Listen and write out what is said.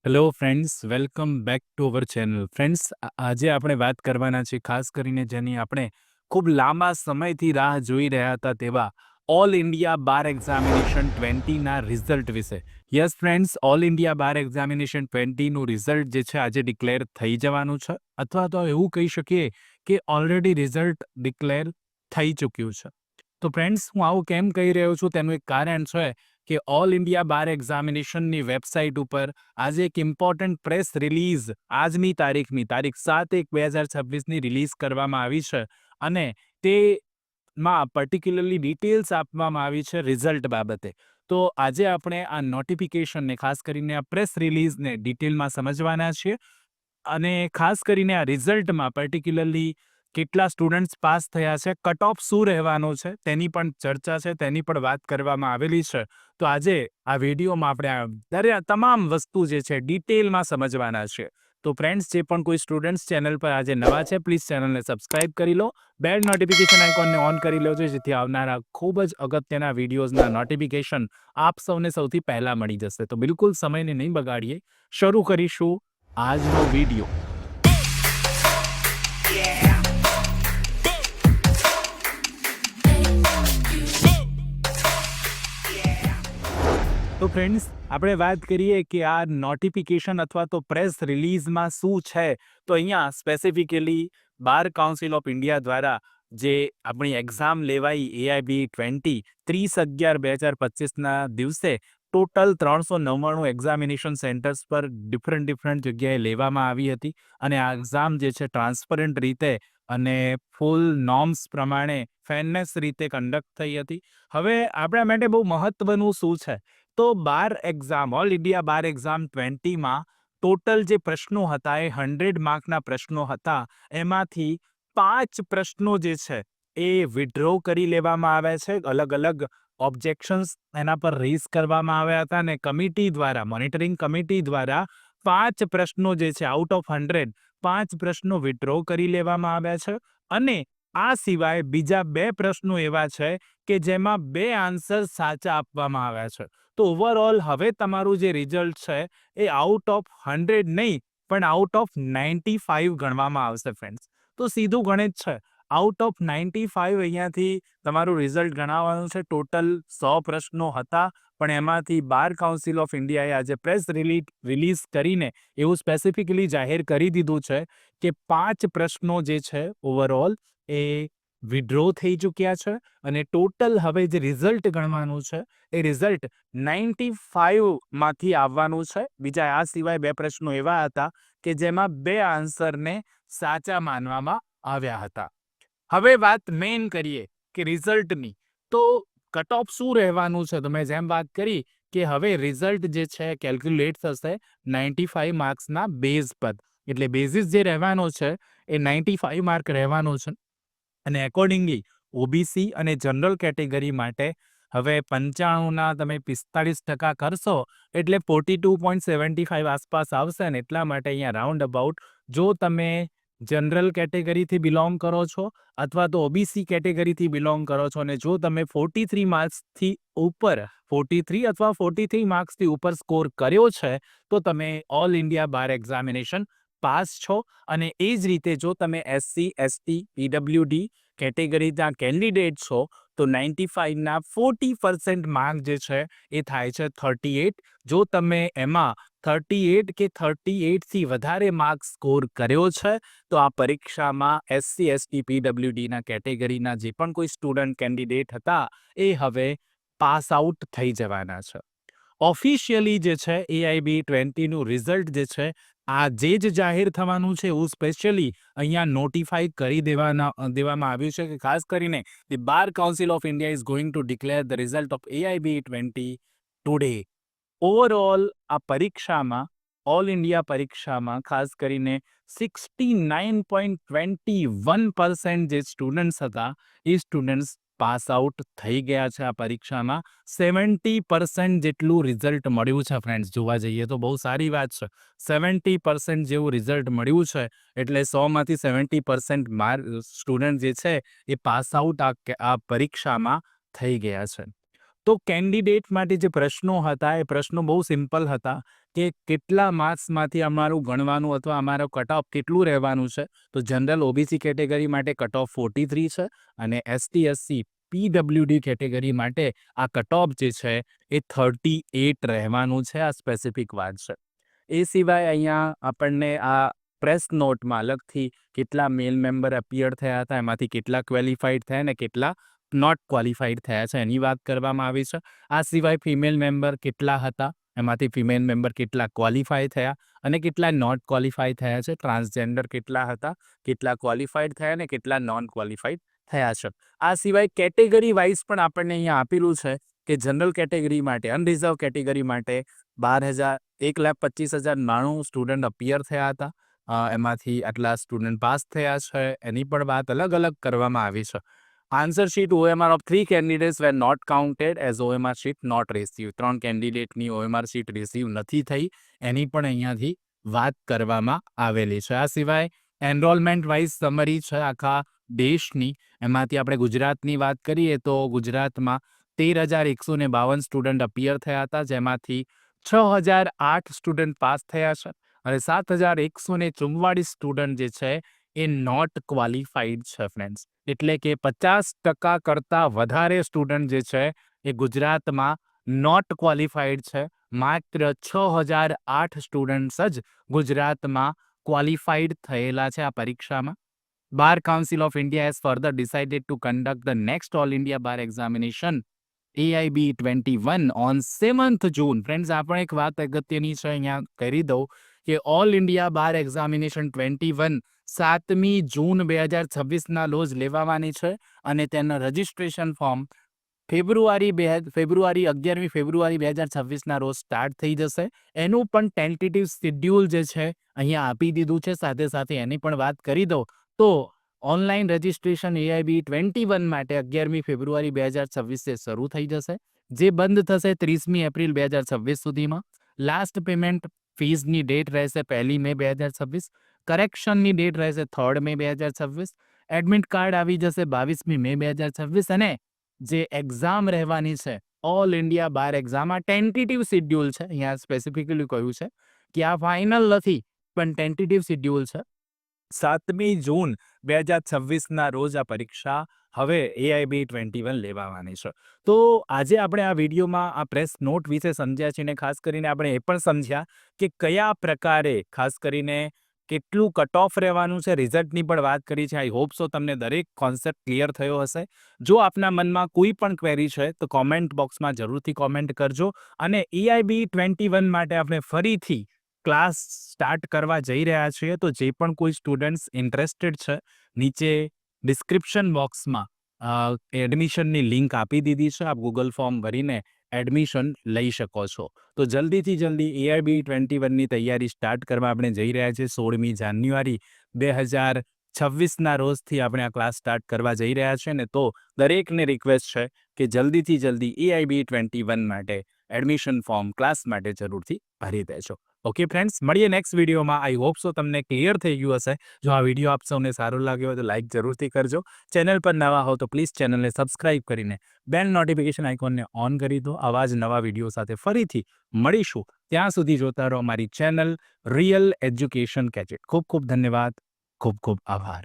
Hello friends, welcome back to our channel. Friends, આજે આપણે વાત કરવાના છે ખાસ કરીને જેની આપણે ખૂબ લાંબા સમયથી રાહ જોઈ રહ્યા હતા તેવા ઓલ ઇન્ડિયા બાર એક્ઝામિનેશન 20ના રિઝલ્ટ વિશે. યસ ફ્રેન્ડ્સ, ઓલ ઇન્ડિયા બાર એક્ઝામિનેશન 20નું રિઝલ્ટ જે છે આજે ડિક્લેર થઈ જવાનું છે, અથવા તો એવું કહી શકીએ કે ઓલરેડી રિઝલ્ટ ડિક્લેર થઈ ચૂક્યું છે. તો ફ્રેન્ડ્સ, હું આવું કેમ કહી રહ્યો છું તેનું એક કારણ છે કે ઓલ ઇન્ડિયા બાર એક્ઝામિનેશનની વેબસાઇટ ઉપર આજે એક ઇમ્પોર્ટન્ટ પ્રેસ રિલીઝ આજની તારીખ 7/1/2026ની રિલીઝ કરવામાં આવી છે અને તેમાં પર્ટિક્યુલરલી ડિટેલ્સ આપવામાં આવી છે રિઝલ્ટ બાબતે. તો આજે આપણે આ નોટિફિકેશનને, ખાસ કરીને આ પ્રેસ રિલીઝને ડિટેલમાં સમજવાના છીએ અને ખાસ કરીને આ રિઝલ્ટમાં પર્ટિક્યુલરલી કેટલા સ્ટુડન્ટ્સ પાસ થયા છે, કટ ઓફ શું રહેવાનો છે તેની પણ ચર્ચા છે, તેની પણ વાત કરવામાં આવેલી છે. તો આજે આ વિડીયોમાં આપણે તમામ વસ્તુ જે છે ડિટેલમાં સમજવાના છે. તો ફ્રેન્ડ્સ, જે પણ કોઈ સ્ટુડન્ટ્સ ચેનલ પર આજે નવા છે, પ્લીઝ ચેનલને સબસ્ક્રાઇબ કરી લો, બેલ નોટિફિકેશન આઇકોનને ઓન કરી લો, જેથી આવનારા ખૂબ જ અગત્યના વિડીયોઝના નોટિફિકેશન આપ સૌને સૌથી પહેલા મળી જશે. તો બિલકુલ સમયને નહીં બગાડીએ, શરૂ કરીશું આજનો વિડીયો. તો ફ્રેન્ડ્સ, આપણે વાત કરીએ કે આ નોટિફિકેશન અથવા તો પ્રેસ રિલીઝમાં શું છે, તો અહીંયા specifically bar council of India દ્વારા જે આપણી એક્ઝામ લેવાઈ AIB 20 30/11/2025ના દિવસે ટોટલ 399 એક્ઝામિનેશન સેન્ટર્સ પર ડિફરન્ટ જગ્યાએ લેવામાં આવી હતી અને આ એક્ઝામ જે છે ટ્રાન્સપરન્ટ રીતે અને ફૂલ નોર્મ્સ પ્રમાણે ફેરનેસ રીતે કન્ડક્ટ થઈ હતી. હવે આપણા માટે બહુ મહત્વનું શું છે, તો બાર એક્ઝામ, ઓલ ઇન્ડિયા બાર એક્ઝામ 20માં ટોટલ જે પ્રશ્નો હતા એ 100 માર્કના પ્રશ્નો હતા. એમાંથી 5 પ્રશ્નો જે છે એ વિડ્રો કરી લેવામાં આવ્યા છે. અલગ અલગ ઓબ્જેક્શન્સ એના પર રેઝ કરવામાં આવ્યા હતા અને કમિટી દ્વારા, મોનિટરિંગ કમિટી દ્વારા 5 પ્રશ્નો જે છે આઉટ ઓફ 100, 5 પ્રશ્નો વિડ્રો કરી લેવામાં આવ્યા છે અને આ સિવાય બીજા 2 પ્રશ્નો એવા છે કે જેમાં 2 આન્સર સાચા આપવામાં આવ્યા છે. તો ઓવરઓલ હવે તમારું જે રિઝલ્ટ છે એ આઉટ ઓફ 100 નહીં, પણ આઉટ ઓફ 95 ગણવામાં આવશે ફ્રેન્ડ્સ. તો સીધું ગણિત છે, આઉટ ઓફ 95 અહીંયાથી તમારું રિઝલ્ટ ગણાવવાનું છે. ટોટલ 100 પ્રશ્નો હતા, પણ એમાંથી બાર કાઉન્સિલ ઓફ ઇન્ડિયાએ આજે પ્રેસ રિલીઝ કરીને એવું સ્પેસિફિકલી જાહેર કરી દીધું છે કે 5 પ્રશ્નો જે છે ઓવરઓલ એ વિડ્રો થઈ ચૂક્યા છે અને ટોટલ હવે જે રિઝલ્ટ ગણવાનું છે એ રિઝલ્ટ 95માંથી આવવાનું છે. બીજા આ સિવાય 2 પ્રશ્નો એવા હતા કે જેમાં 2 આન્સરને સાચા માનવામાં આવ્યા હતા. હવે વાત મેઇન કરીએ કે રિઝલ્ટની, તો કટ ઓફ શું રહેવાનું છે, તો મેં જેમ વાત કરી કે હવે રિઝલ્ટ જે છે કેલ્ક્યુલેટ થશે 95 માર્ક્સના બેઝ પર. એટલે બેઝિસ જે રહેવાનો છે એ 95 માર્ક રહેવાનો છે અને એકોર્ડિંગલી ઓબીસી અને જનરલ કેટેગરી માટે હવે 95ના તમે 45% કરશો એટલે 42.75 આસપાસ આવશે ને એટલા માટે અહીંયા રાઉન્ડ અબાઉટ જો તમે જનરલ કેટેગરીથી બિલોંગ કરો છો અથવા તો ઓબીસી કેટેગરીથી બિલોંગ કરો છો અને જો તમે 43 માર્ક્સથી ઉપર 43 અથવા 43 માર્ક્સથી ઉપર સ્કોર કર્યો છે તો તમે ઓલ ઇન્ડિયા બાર એક્ઝામિનેશન પાસ છો. અને એ જ રીતે જો તમે SC, ST, PWD કેટેગરીના કેન્ડિડેટ છો તો 95ના 40% માર્ક જે છે એ થાય છે 38. જો તમે એમાં 38 કે 38થી વધારે માર્ક સ્કોર કર્યો છે તો આ પરીક્ષામાં SC, ST, PWDના કેટેગરીના જે પણ કોઈ સ્ટુડન્ટ કેન્ડિડેટ હતા એ હવે પાસ આઉટ થઈ જવાના છે. ઓફિશિયલી જે છે AIB 20નું રિઝલ્ટ જે છે આજે જ જાહેર થવાનું છે એવું સ્પેશિયલી અહીંયા નોટિફાઈ કરી દેવામાં આવ્યું છે કે ખાસ કરીને the bar council of India is going to declare the result of AIB 20 today. Overall આ પરીક્ષામાં, ઓલ ઇન્ડિયા પરીક્ષામાં ખાસ કરીને 69.21% જે સ્ટુડન્ટ્સ હતા એ સ્ટુડન્ટ્સ પાસ આઉટ થઈ ગયા છે. આ પરીક્ષામાં 70% જેટલું રિઝલ્ટ મળ્યું છે ફ્રેન્ડ્સ. જોવા જઈએ તો બહુ સારી વાત છે, 70% જેવું રિઝલ્ટ મળ્યું છે એટલે 100માંથી 70% સ્ટુડન્ટ જે છે એ પાસ આઉટ આ પરીક્ષામાં થઈ ગયા છે. તો કેન્ડિડેટ માટે જે પ્રશ્નો હતા એ પ્રશ્નો બહુ સિમ્પલ હતા કે કેટલા માર્ક્સમાંથી અમારું ગણવાનું અથવા અમારો કટ ઓફ કેટલું રહેવાનું છે. તો જનરલ ઓબીસી કેટેગરી માટે કટ ઓફ 43 છે અને એસટી એસસી પીડબ્લ્યુડી કેટેગરી માટે આ કટ ઓફ જે છે એ 38 રહેવાનું છે. આ સ્પેસિફિક વાત છે. એ સિવાય અહીંયા આપણને આ પ્રેસ નોટમાં અલગથી કેટલા મેલ મેમ્બર અપિયર થયા હતા, એમાંથી કેટલા ક્વોલિફાઈડ થયા અને કેટલા નોટ ક્વોલિફાઈડ થયા છે એની વાત કરવામાં આવી છે. આ સિવાય ફિમેલ મેમ્બર કેટલા હતા, એમાંથી ફિમેલ મેમ્બર કેટલા ક્વોલિફાય થયા અને કેટલા નોટ ક્વોલિફાય થયા છે. ટ્રાન્સજેન્ડર કેટલા હતા, કેટલા ક્વોલિફાઈડ થયા અને કેટલા નોન ક્વોલિફાઈડ થયા છે. આ સિવાય કેટેગરી વાઇઝ પણ આપણને અહીંયા આપેલું છે કે જનરલ કેટેગરી માટે, અનરિઝર્વ કેટેગરી માટે 1,25,099 સ્ટુડન્ટ અપિયર થયા હતા. એમાંથી આટલા સ્ટુડન્ટ પાસ થયા છે એની પણ વાત અલગ અલગ કરવામાં આવી છે. Answer sheet OMR of 3 candidates were not counted as OMR sheet not received. 3 કેન્ડિડેટની OMR sheet receive નથી થઈ એની પણ અહીંયાથી વાત કરવામાં આવેલી છે. આ સિવાય એનરોલમેન્ટ વાઇઝ સમરી છે આખા દેશની. એમાંથી આપણે ગુજરાતની વાત કરીએ તો ગુજરાતમાં 13,152 સ્ટુડન્ટ અપિયર થયા હતા, જેમાંથી 6,008 સ્ટુડન્ટ પાસ થયા છે અને 7,144 સ્ટુડન્ટ જે છે એ નોટ ક્વોલિફાઈડ છે ફ્રેન્ડ્સ. એટલે કે 50% કરતાં વધારે સ્ટુડન્ટ જે છે એ ગુજરાતમાં નોટ ક્વોલિફાઈડ છે. માત્ર 6,008 સ્ટુડન્ટ્સ જ ગુજરાતમાં ક્વોલિફાઈડ થયેલા છે આ પરીક્ષામાં. Bar council of India has further decided to conduct the next all India bar examination AIB 21 on 7th June. Friends, આપણે એક વાત અગત્યની છે અહીંયા કરી દઉં કે ઓલ ઇન્ડિયા બાર એક્ઝામિનેશન 21 7મી જૂન 2026ના રોજ લેવાવાની છે અને તેના રજિસ્ટ્રેશન ફોર્મ ફેબ્રુઆરી 11મી ફેબ્રુઆરી 2026ના રોજ સ્ટાર્ટ થઈ જશે. એનું પણ ટેન્ટેટિવ શેડ્યુલ જે છે અહીંયા આપી દીધું છે. સાથે સાથે એની પણ વાત કરી દઉં તો ઓનલાઈન રજિસ્ટ્રેશન AIB 21 માટે 11મી ફેબ્રુઆરી 2026 શરૂ થઈ જશે, જે બંધ થશે 30મી એપ્રિલ 2026 સુધીમાં. લાસ્ટ પેમેન્ટ ફીઝની ડેટ રહેશે 1 મે 2026. કરેક્શનની ડેટ રહેશે 3 મે 2026. એડમિટ કાર્ડ આવી જશે 22મી મે 2026 અને જે એક્ઝામ રહેવાની છે ઓલ ઇન્ડિયા બાર એક્ઝામ, આ ટેન્ટેટિવ શેડ્યુલ છે. અહીંયા સ્પેસિફિકલી કહ્યું છે કે આ ફાઇનલ નથી પણ ટેન્ટેટિવ શેડ્યુલ છે. 7મી જૂન 2026ના રોજ આ પરીક્ષા હવે AIB 21 લેવાવાની છે. તો આજે આપણે આ વિડીયોમાં આ પ્રેસ નોટ વિશે સમજ્યા છીએ અને ખાસ કરીને આપણે એ પણ સમજ્યા કે કયા પ્રકારે ખાસ કરીને કેટલું કટ ઓફ રહેવાનું છે, રિઝલ્ટની પણ વાત કરી છે. આઈ હોપ સો તમને દરેક કોન્સેપ્ટ ક્લિયર થયો હશે. જો આપના મનમાં કોઈ પણ ક્વેરી છે તો કોમેન્ટ બોક્સમાં જરૂરથી કોમેન્ટ કરજો અને AIB 21 માટે આપણે ફરીથી ક્લાસ સ્ટાર્ટ કરવા જઈ રહ્યા છીએ. તો જે પણ કોઈ સ્ટુડન્ટ્સ ઇન્ટરેસ્ટેડ છે, નીચે ડિસ્ક્રિપ્શન બોક્સમાં એડમિશનની લિંક આપી દીધી છે. આપ ગૂગલ ફોર્મ ભરીને એડમિશન લઈ શકો છો. તો જલ્દીથી જલ્દી AIB 21ની તૈયારી સ્ટાર્ટ કરવા આપણે જઈ રહ્યા છીએ. 16મી જાન્યુઆરી 2026ના રોજથી આપણે આ ક્લાસ સ્ટાર્ટ કરવા જઈ રહ્યા છીએ ને તો દરેકને રિક્વેસ્ટ છે કે જલ્દીથી જલ્દી AIB 21 માટે એડમિશન ફોર્મ ક્લાસ માટે જરૂરથી ભરી દેજો. ઓકે ફ્રેન્ડ્સ, મળીએ નેક્સ્ટ વિડીયોમાં. આઈ હોપ સો તમને ક્લિયર થઈ ગયું હશે. જો આ વિડીયો આપ સૌને સારો લાગ્યો હોય તો લાઇક જરૂરથી કરજો. ચેનલ પર નવા હો તો પ્લીઝ ચેનલને સબસ્ક્રાઇબ કરીને બેલ નોટિફિકેશન આઇકોનને ઓન કરી દો. આવા જ નવા વિડીયો સાથે ફરીથી મળીશું. ત્યાં સુધી જોતા રહો અમારી ચેનલ રિયલ એજ્યુકેશન ગેજેટ. ખૂબ ખૂબ ધન્યવાદ. ખૂબ ખૂબ આભાર.